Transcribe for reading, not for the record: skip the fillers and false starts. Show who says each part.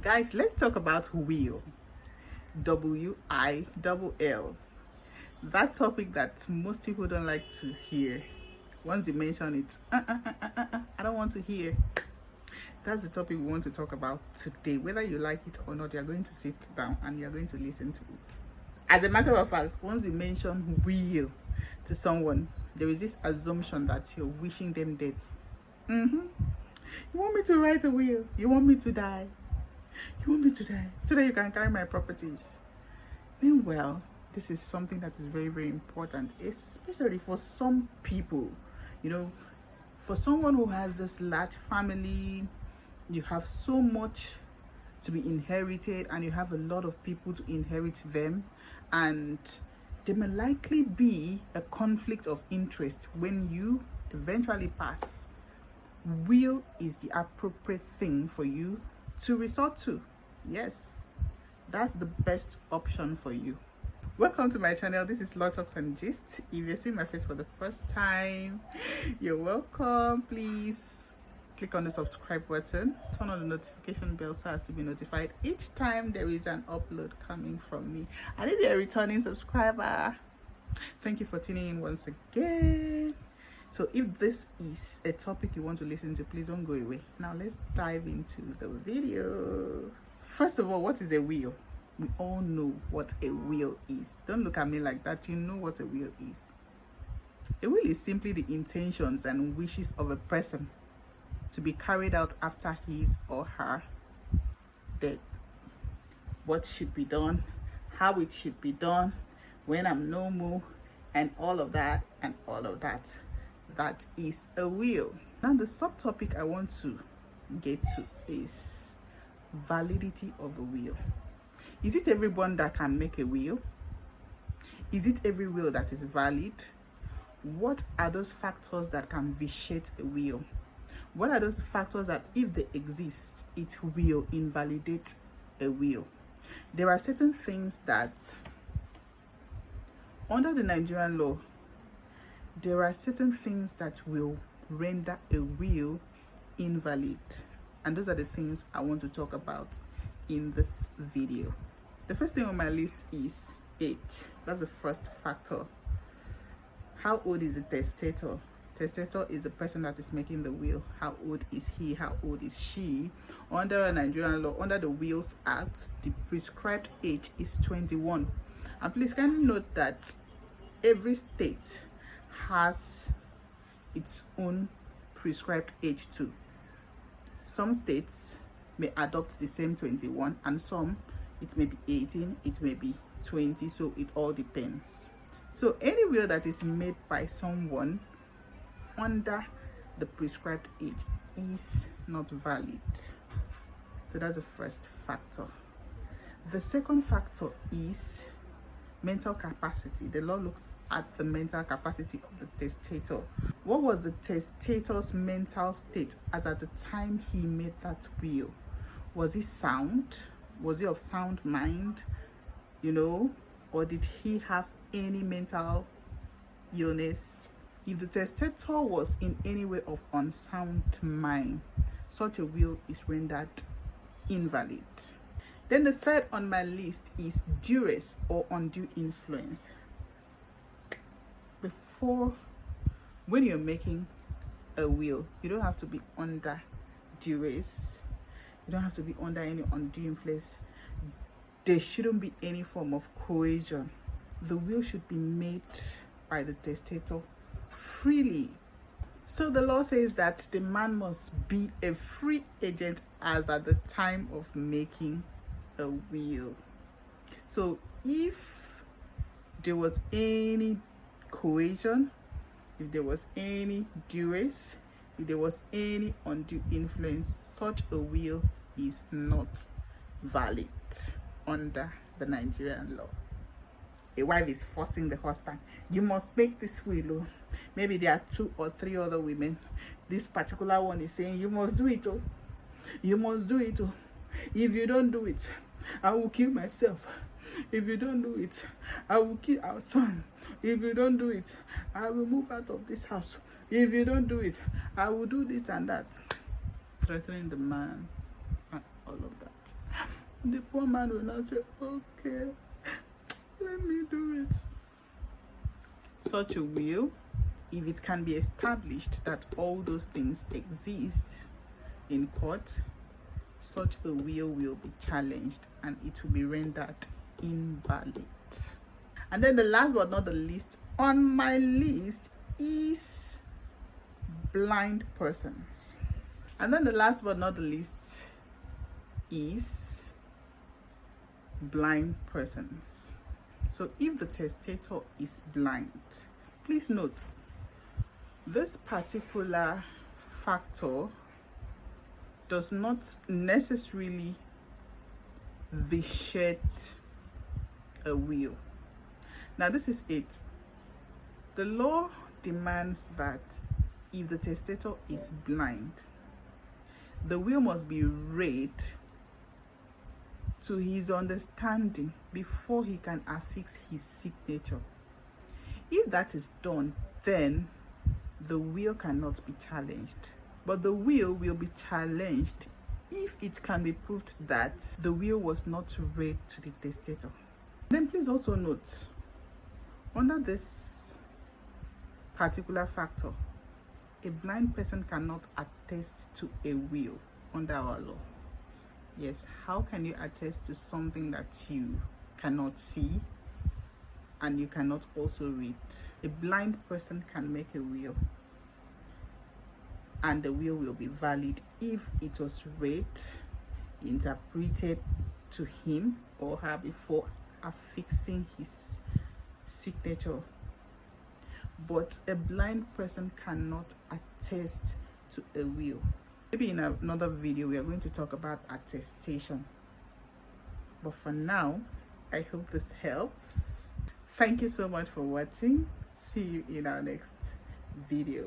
Speaker 1: Guys, let's talk about will. W-I-L-L. That topic that most people don't like to hear. Once you mention it, I don't want to hear. That's the topic we want to talk about today. Whether you like it or not, you're going to sit down and you're going to listen to it. As a matter of fact, once you mention will to someone, there is this assumption that you're wishing them death. You want me to write a will? You want me to die? You want me to die so that you can carry my properties? Meanwhile, this is something that is very, very important, especially for some people. You know, for someone who has this large family, you have so much to be inherited and you have a lot of people to inherit them, and there may likely be a conflict of interest when you eventually pass. Will is the appropriate thing for you to resort to. Yes, that's the best option for you. Welcome to my channel. This is Law Talks and Gist. If you're seeing my face for the first time, you're welcome. Please click on the subscribe button, turn on the notification bell so as to be notified each time there is an upload coming from me. And if you're a returning subscriber, thank you for tuning in once again. So if this is a topic you want to listen to, please don't go away. Now let's dive into the video. First of all, what is a will? We all know what a will is. Don't look at me like that. You know what a will is. A will is simply the intentions and wishes of a person to be carried out after his or her death. What should be done, how it should be done, when I'm no more, and all of that and all of that. That is a will. Now the subtopic I want to get to is validity of a will. Is it everyone that can make a will? Is it every will that is valid? What are those factors that can vitiate a will? What are those factors that, if they exist, it will invalidate a will? There are certain things that, under the Nigerian law, there are certain things that will render a will invalid. And those are the things I want to talk about in this video. The first thing on my list is age. That's the first factor. How old is the testator? Testator is the person that is making the will. How old is he? How old is she? Under Nigerian law, under the Wills Act, the prescribed age is 21. And please kindly note that every state has its own prescribed age too. Some states may adopt the same 21, and some it may be 18, it may be 20, so it all depends. So any will that is made by someone under the prescribed age is not valid. So that's the first factor. The second factor is mental capacity. The law looks at the mental capacity of the testator. What was the testator's mental state as at the time he made that will? Was he sound? Was he of sound mind? Or did he have any mental illness? If the testator was in any way of unsound mind, such a will is rendered invalid. Then the third on my list is duress or undue influence. When you're making a will, you don't have to be under duress. You don't have to be under any undue influence. There shouldn't be any form of coercion. The will should be made by the testator freely. So the law says that the man must be a free agent as at the time of making a will. So if there was any coercion, if there was any duress, if there was any undue influence, such a will is not valid under the Nigerian law. A wife is forcing the husband, you must make this will. Maybe there are 2 or 3 other women. This particular one is saying, you must do it. You must do it. If you don't do it, I will kill myself. If you don't do it, I will kill our son. If you don't do it, I will move out of this house. If you don't do it, I will do this and that. Threatening the man and all of that. The poor man will not say, okay, let me do it. Such a will, if it can be established that all those things exist in court, such a will be challenged and it will be rendered invalid. And then the last but not the least on my list is blind persons. And then the last but not the least is blind persons. So if the testator is blind, please note this particular factor does not necessarily vitiate a will. Now this is it. The law demands that if the testator is blind, the will must be read to his understanding before he can affix his signature. If that is done, then the will cannot be challenged. But the will be challenged if it can be proved that the will was not read to the testator. Then please also note, under this particular factor, a blind person cannot attest to a will under our law. Yes, how can you attest to something that you cannot see and you cannot also read? A blind person can make a will, and the will be valid if it was read, interpreted to him or her before affixing his signature. But a blind person cannot attest to a will. Maybe in another video we are going to talk about attestation. But for now, I hope this helps. Thank you so much for watching. See you in our next video.